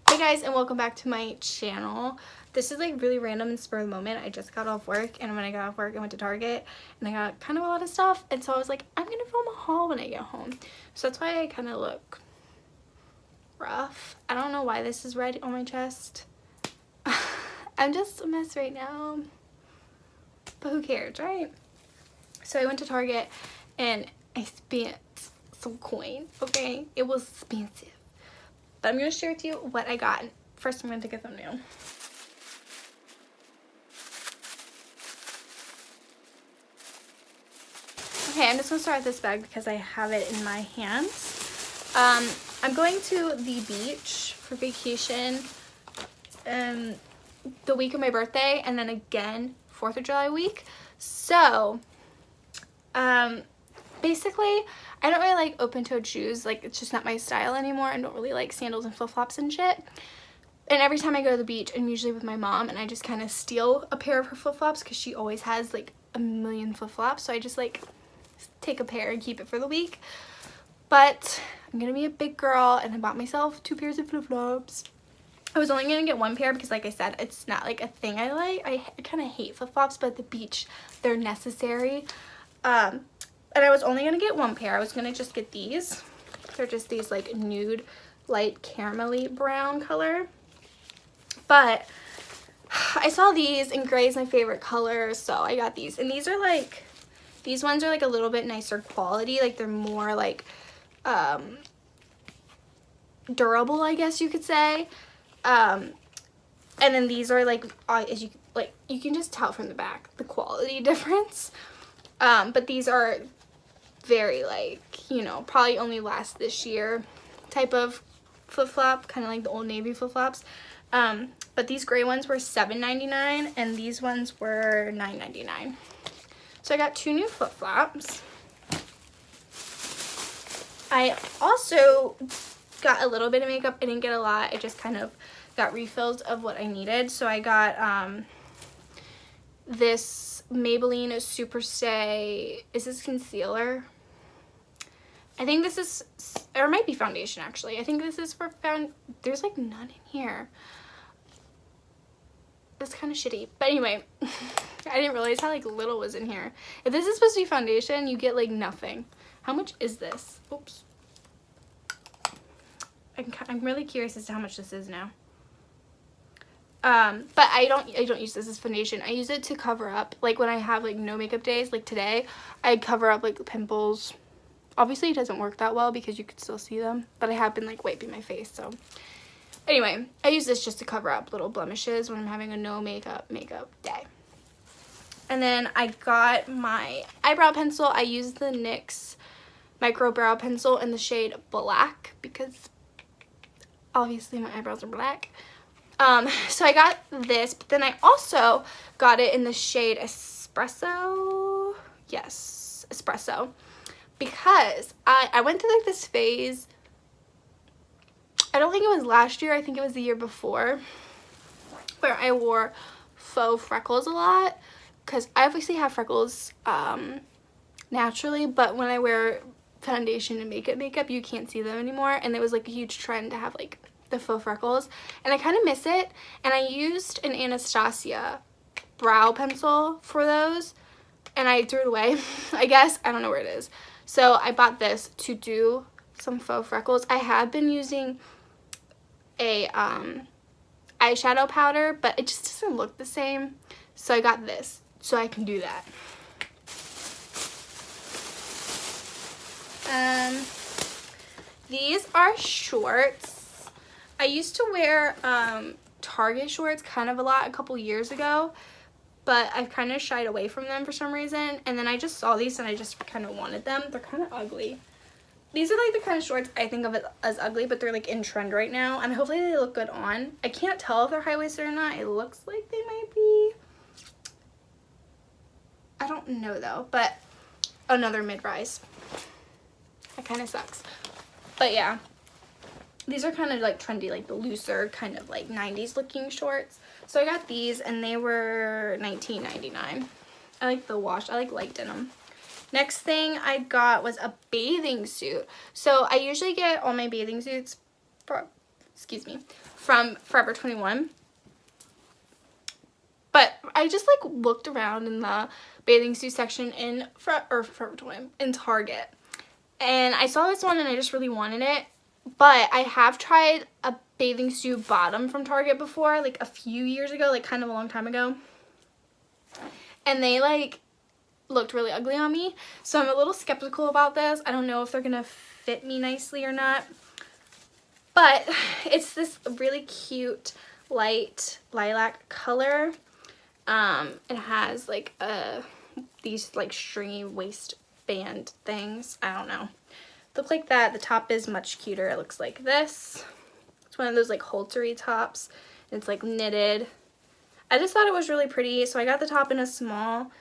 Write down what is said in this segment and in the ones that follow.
Hey guys, and welcome back to my channel. This is like really random and spur of the moment. I just got off work, and when I got off work I went to Target and I got kind of a lot of stuff, and so I was like, I'm gonna film a haul when I get home. So that's why I kind of look rough. I don't know why this is red on my chest. I'm just a mess right now, but who cares, right? So I went to Target and I spent some coin, okay? It was expensive. But I'm going to share with you what I got. First, I'm going to take a thumbnail. Okay, I'm just going to start with this bag because I have it in my hands. I'm going to the beach for vacation the week of my birthday, and then again 4th of July week. So, basically, I don't really like open-toed shoes. Like, it's just not my style anymore. I don't really like sandals and flip-flops and shit. And every time I go to the beach, I'm usually with my mom, and I just kind of steal a pair of her flip-flops because she always has like a million flip-flops. So I just like take a pair and keep it for the week. But I'm gonna be a big girl, and I bought myself 2 pairs of flip-flops. I was only gonna get 1 pair because, like I said, it's not like a thing I like. I kind of hate flip-flops, but at the beach they're necessary. And I was only gonna get 1 pair. I was gonna just get these. They're just these like nude, light caramelly brown color. But I saw these, and gray is my favorite color, so I got these. And these are like, these ones are like a little bit nicer quality. Like, they're more like durable, I guess you could say. And then these are like, as you can just tell from the back the quality difference. But these are very, like, you know, probably only last this year type of flip-flop, kind of like the Old Navy flip-flops. But these gray ones were $7.99 and these ones were $9.99. So I got 2 new flip-flops. I also got a little bit of makeup. I didn't get a lot. I just kind of got refills of what I needed. So I got this Maybelline Super Stay, is this concealer? I think this is, or it might be foundation actually. I think this is for there's like none in here. That's kind of shitty. But anyway, I didn't realize how like little was in here. If this is supposed to be foundation, you get like nothing. How much is this? Oops. I'm really curious as to how much this is now. But I don't use this as foundation. I use it to cover up, like when I have like no makeup days, like today, I cover up like pimples. Obviously it doesn't work that well because you could still see them, but I have been like wiping my face. So anyway, I use this just to cover up little blemishes when I'm having a no makeup day. And then I got my eyebrow pencil. I use the NYX micro brow pencil in the shade Black because obviously my eyebrows are black. So I got this, but then I also got it in the shade Espresso. Yes, Espresso. Because I went through like this phase, I don't think it was last year, I think it was the year before, where I wore faux freckles a lot. Because I obviously have freckles naturally, but when I wear foundation and makeup, you can't see them anymore. And it was like a huge trend to have like the faux freckles, and I kind of miss it. And I used an Anastasia brow pencil for those, and I threw it away. I guess I don't know where it is. So I bought this to do some faux freckles. I have been using a eyeshadow powder, but it just doesn't look the same. So I got this so I can do that. These are shorts. I used to wear Target shorts kind of a lot a couple years ago, but I've kind of shied away from them for some reason. And then I just saw these and I just kind of wanted them. They're kind of ugly. These are like the kind of shorts I think of it as ugly, but they're like in trend right now, and hopefully they look good on. I can't tell if they're high-waisted or not. It looks like they might be. I don't know though, but another mid-rise. That kind of sucks. But yeah, these are kind of like trendy, like the looser kind of like 90s looking shorts. So I got these and they were $19.99. I like the wash. I like light denim. Next thing I got was a bathing suit. So I usually get all my bathing suits excuse me, from Forever 21. But I just like looked around in the bathing suit section in Forever 21 in Target, and I saw this one and I just really wanted it. But I have tried a bathing suit bottom from Target before, like a few years ago, like kind of a long time ago, and they like looked really ugly on me, so I'm a little skeptical about this. I don't know if they're gonna fit me nicely or not, but it's this really cute light lilac color. It has like these like stringy waistband things. I don't know. Look like that. The top is much cuter. It looks like this. It's one of those like haltery tops. It's like knitted. I just thought it was really pretty, so I got the top in a small,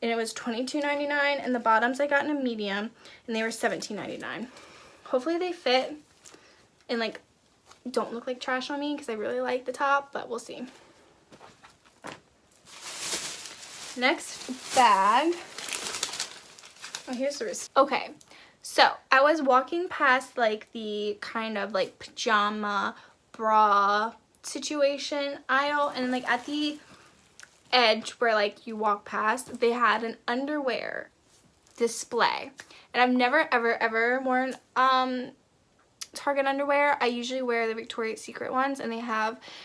and it was $22.99, and the bottoms I got in a medium, and they were $17.99. Hopefully they fit and like don't look like trash on me, because I really like the top, but we'll see. Next bag. Oh, here's the receipt. Okay, so I was walking past like the kind of like pajama bra situation aisle, and like at the edge where like you walk past, they had an underwear display, and I've never ever worn Target underwear. I usually wear the Victoria's Secret ones, and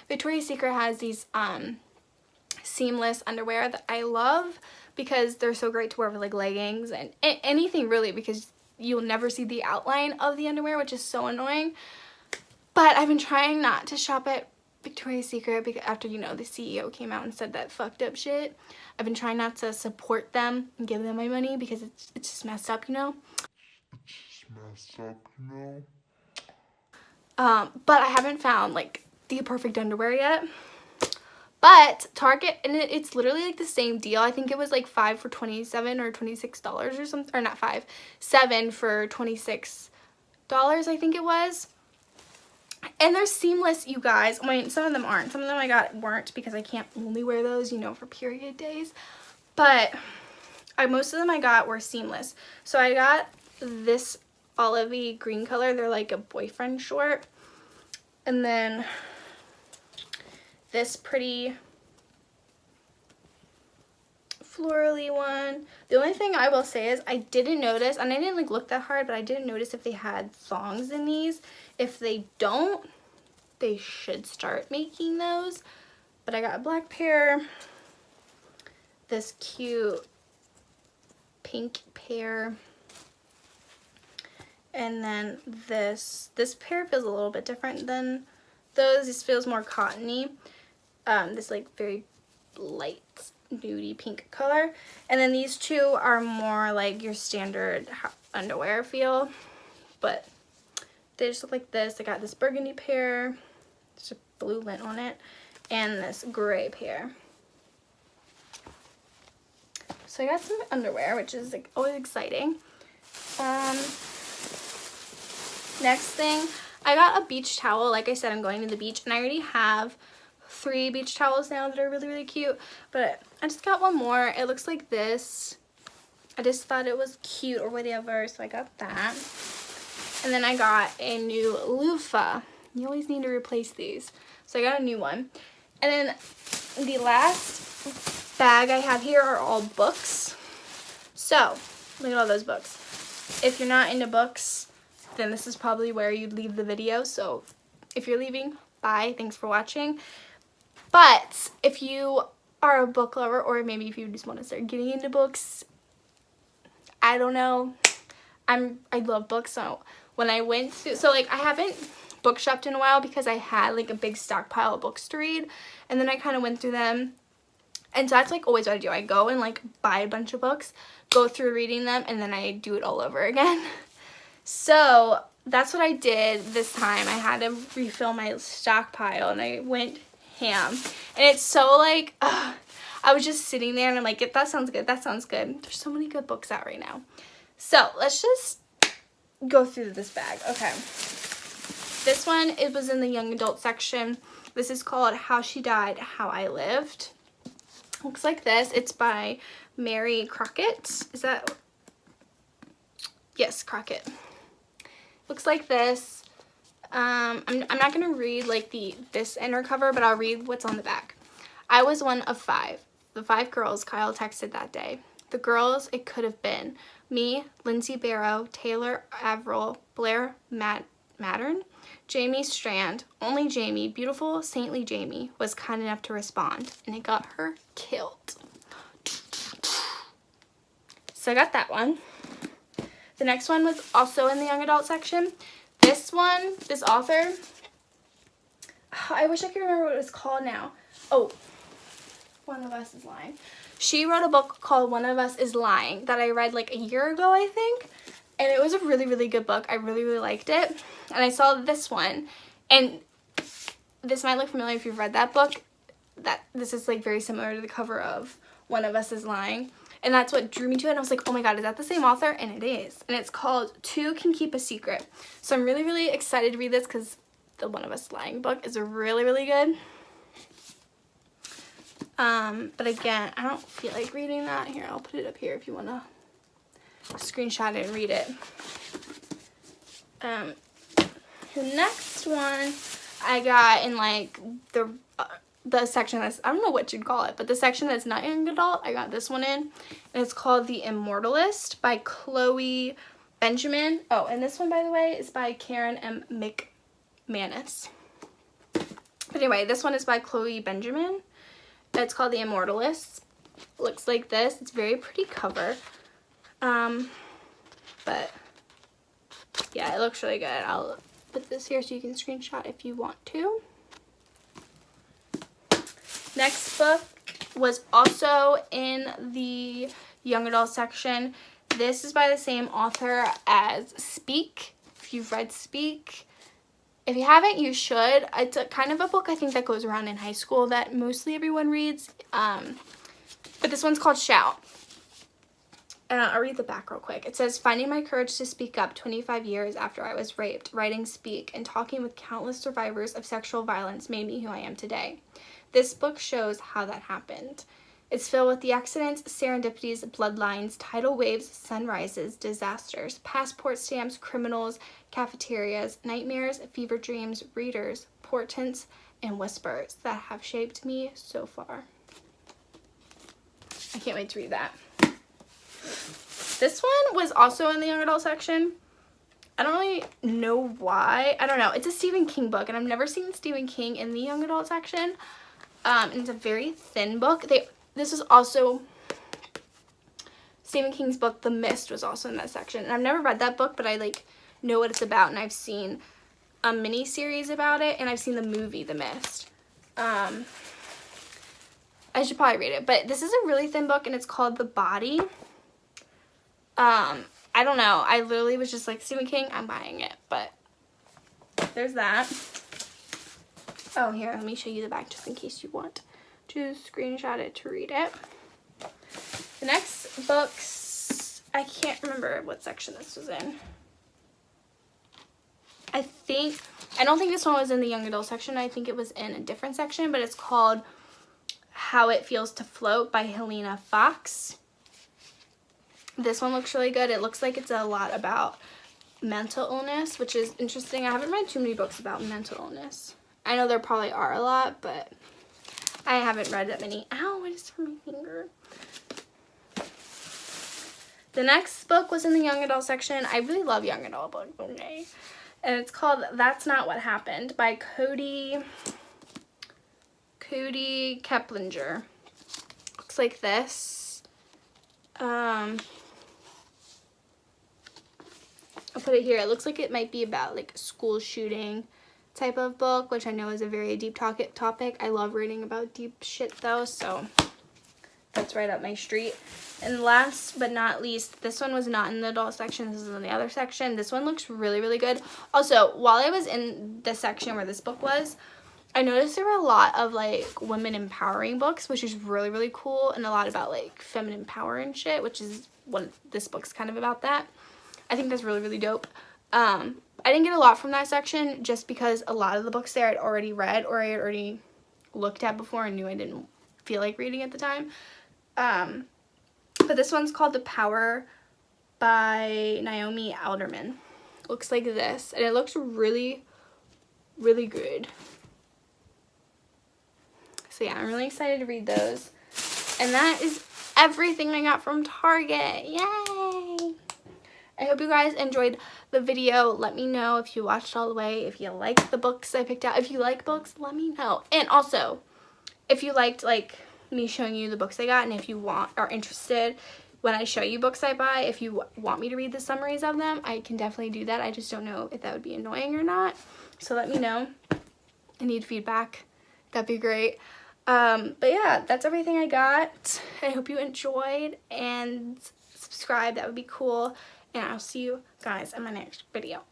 Victoria's Secret has these seamless underwear that I love because they're so great to wear with like leggings and anything really, because you'll never see the outline of the underwear, which is so annoying. But I've been trying not to shop at Victoria's Secret because after, you know, the CEO came out and said that fucked up shit. I've been trying not to support them and give them my money because it's just messed up, you know. But I haven't found like the perfect underwear yet. But Target, and it's literally like the same deal. I think it was like 5 for $27 or $26 or something, or not 5, 7 for $26, I think it was. And they're seamless, you guys. I mean, some of them aren't. Some of them I got weren't because I can't only wear those, you know, for period days. But most of them I got were seamless. So I got this olivey green color. They're like a boyfriend short. And then this pretty florally one. The only thing I will say is I didn't notice, and I didn't like look that hard, but I didn't notice if they had thongs in these. If they don't, they should start making those. But I got a black pair, this cute pink pair, and then this pair feels a little bit different than those. This feels more cottony. This like very light nudie pink color, and then these two are more like your standard underwear feel, but they just look like this. I got this burgundy pair, there's a blue lint on it, and this gray pair. So I got some underwear, which is like always exciting. Next thing, I got a beach towel. Like I said, I'm going to the beach, and I already have 3 beach towels now that are really cute, but I just got one more. It looks like this. I just thought it was cute or whatever, so I got that. And then I got a new loofah. You always need to replace these, so I got a new one. And then the last bag I have here are all books. So look at all those books. If you're not into books, then this is probably where you'd leave the video. So if you're leaving, bye, thanks for watching. But if you are a book lover, or maybe if you just want to start getting into books, I don't know, I love books. So when I went to, so like I haven't book shopped in a while because I had like a big stockpile of books to read, and then I kind of went through them, and so that's like always what I do. I go and like buy a bunch of books, go through reading them, and then I do it all over again. So that's what I did this time. I had to refill my stockpile, and I went ham. And it's so like, I was just sitting there, and I'm like, that sounds good, that sounds good. There's so many good books out right now. So let's just go through this bag. Okay. This one, it was in the young adult section. This is called How She Died, How I Lived. Looks like this. It's by Mary Crockett. Is that? Yes, Crockett. Looks like this. I'm not going to read like this inner cover, but I'll read what's on the back. I was one of 5. The 5 girls Kyle texted that day. The girls it could have been. Me, Lindsay Barrow, Taylor Averill, Blair Mattern, Jamie Strand. Only Jamie, beautiful, saintly Jamie, was kind enough to respond, and it got her killed. So I got that one. The next one was also in the young adult section. This one, this author, I wish I could remember what it was called now. Oh, One of Us is Lying. She wrote a book called One of Us is Lying that I read like a year ago, I think. And it was a really, really good book. I really, really liked it. And I saw this one. And this might look familiar if you've read that book. This is like very similar to the cover of One of Us is Lying. And that's what drew me to it. And I was like, oh my god, is that the same author? And it is. And it's called Two Can Keep a Secret. So I'm really, really excited to read this because the One of Us Lying book is really, really good. But again, I don't feel like reading that. Here, I'll put it up here if you want to screenshot it and read it. The next one I got in like the section that's, I don't know what you'd call it, but the section that's not young adult, I got this one in. And it's called The Immortalist by Chloe Benjamin. Oh, and this one, by the way, is by Karen M. McManus. But anyway, this one is by Chloe Benjamin. It's called The Immortalist. Looks like this. It's a very pretty cover. But yeah, it looks really good. I'll put this here so you can screenshot if you want to. Next book was also in the young adult section. This is by the same author as Speak. If you've read Speak. If you haven't, you should. It's a kind of a book I think that goes around in high school that mostly everyone reads. But this one's called Shout. I'll read the back real quick. It says, finding my courage to speak up 25 years after I was raped, writing Speak, and talking with countless survivors of sexual violence made me who I am today. This book shows how that happened. It's filled with the accidents, serendipities, bloodlines, tidal waves, sunrises, disasters, passport stamps, criminals, cafeterias, nightmares, fever dreams, readers, portents, and whispers that have shaped me so far. I can't wait to read that. This one was also in the young adult section. I don't really know why. I don't know. It's a Stephen King book, and I've never seen Stephen King in the young adult section. And it's a very thin book. This is also Stephen King's book, The Mist, was also in that section. And I've never read that book, but I like know what it's about, and I've seen a mini series about it, and I've seen the movie The Mist. I should probably read it, but this is a really thin book, and it's called The Body. I don't know. I literally was just like, Stephen King, I'm buying it, but there's that. Oh, here, let me show you the back just in case you want to screenshot it to read it. The next books, I can't remember what section this was in. I don't think this one was in the young adult section. I think it was in a different section, but it's called How It Feels to Float by Helena Fox. This one looks really good. It looks like it's a lot about mental illness, which is interesting. I haven't read too many books about mental illness. I know there probably are a lot, but I haven't read that many. Ow, what is from my finger? The next book was in the young adult section. I really love young adult books, okay? And it's called That's Not What Happened by Cody Keplinger. Looks like this. I'll put it here. It looks like it might be about like a school shooting type of book, which I know is a very deep topic. I love reading about deep shit though, so that's right up my street. And last but not least, this one was not in the adult section. This is in the other section. This one looks really, really good. Also, while I was in the section where this book was, I noticed there were a lot of like women empowering books, which is really, really cool, and a lot about like feminine power and shit, which is what this book's kind of about that. I think that's really, really dope. I didn't get a lot from that section just because a lot of the books there I'd already read or I had already looked at before and knew I didn't feel like reading at the time. But this one's called The Power by Naomi Alderman. Looks like this, and it looks really, really good. So yeah, I'm really excited to read those. And that is everything I got from Target. Yay! I hope you guys enjoyed the video. Let me know if you watched all the way, if you liked the books I picked out. If you like books, let me know. And also, if you liked like me showing you the books I got, and if you are interested when I show you books I buy, if you want me to read the summaries of them, I can definitely do that. I just don't know if that would be annoying or not. So let me know. I need feedback. That'd be great. But yeah, that's everything I got. I hope you enjoyed, and subscribe. That would be cool. And I'll see you guys in my next video.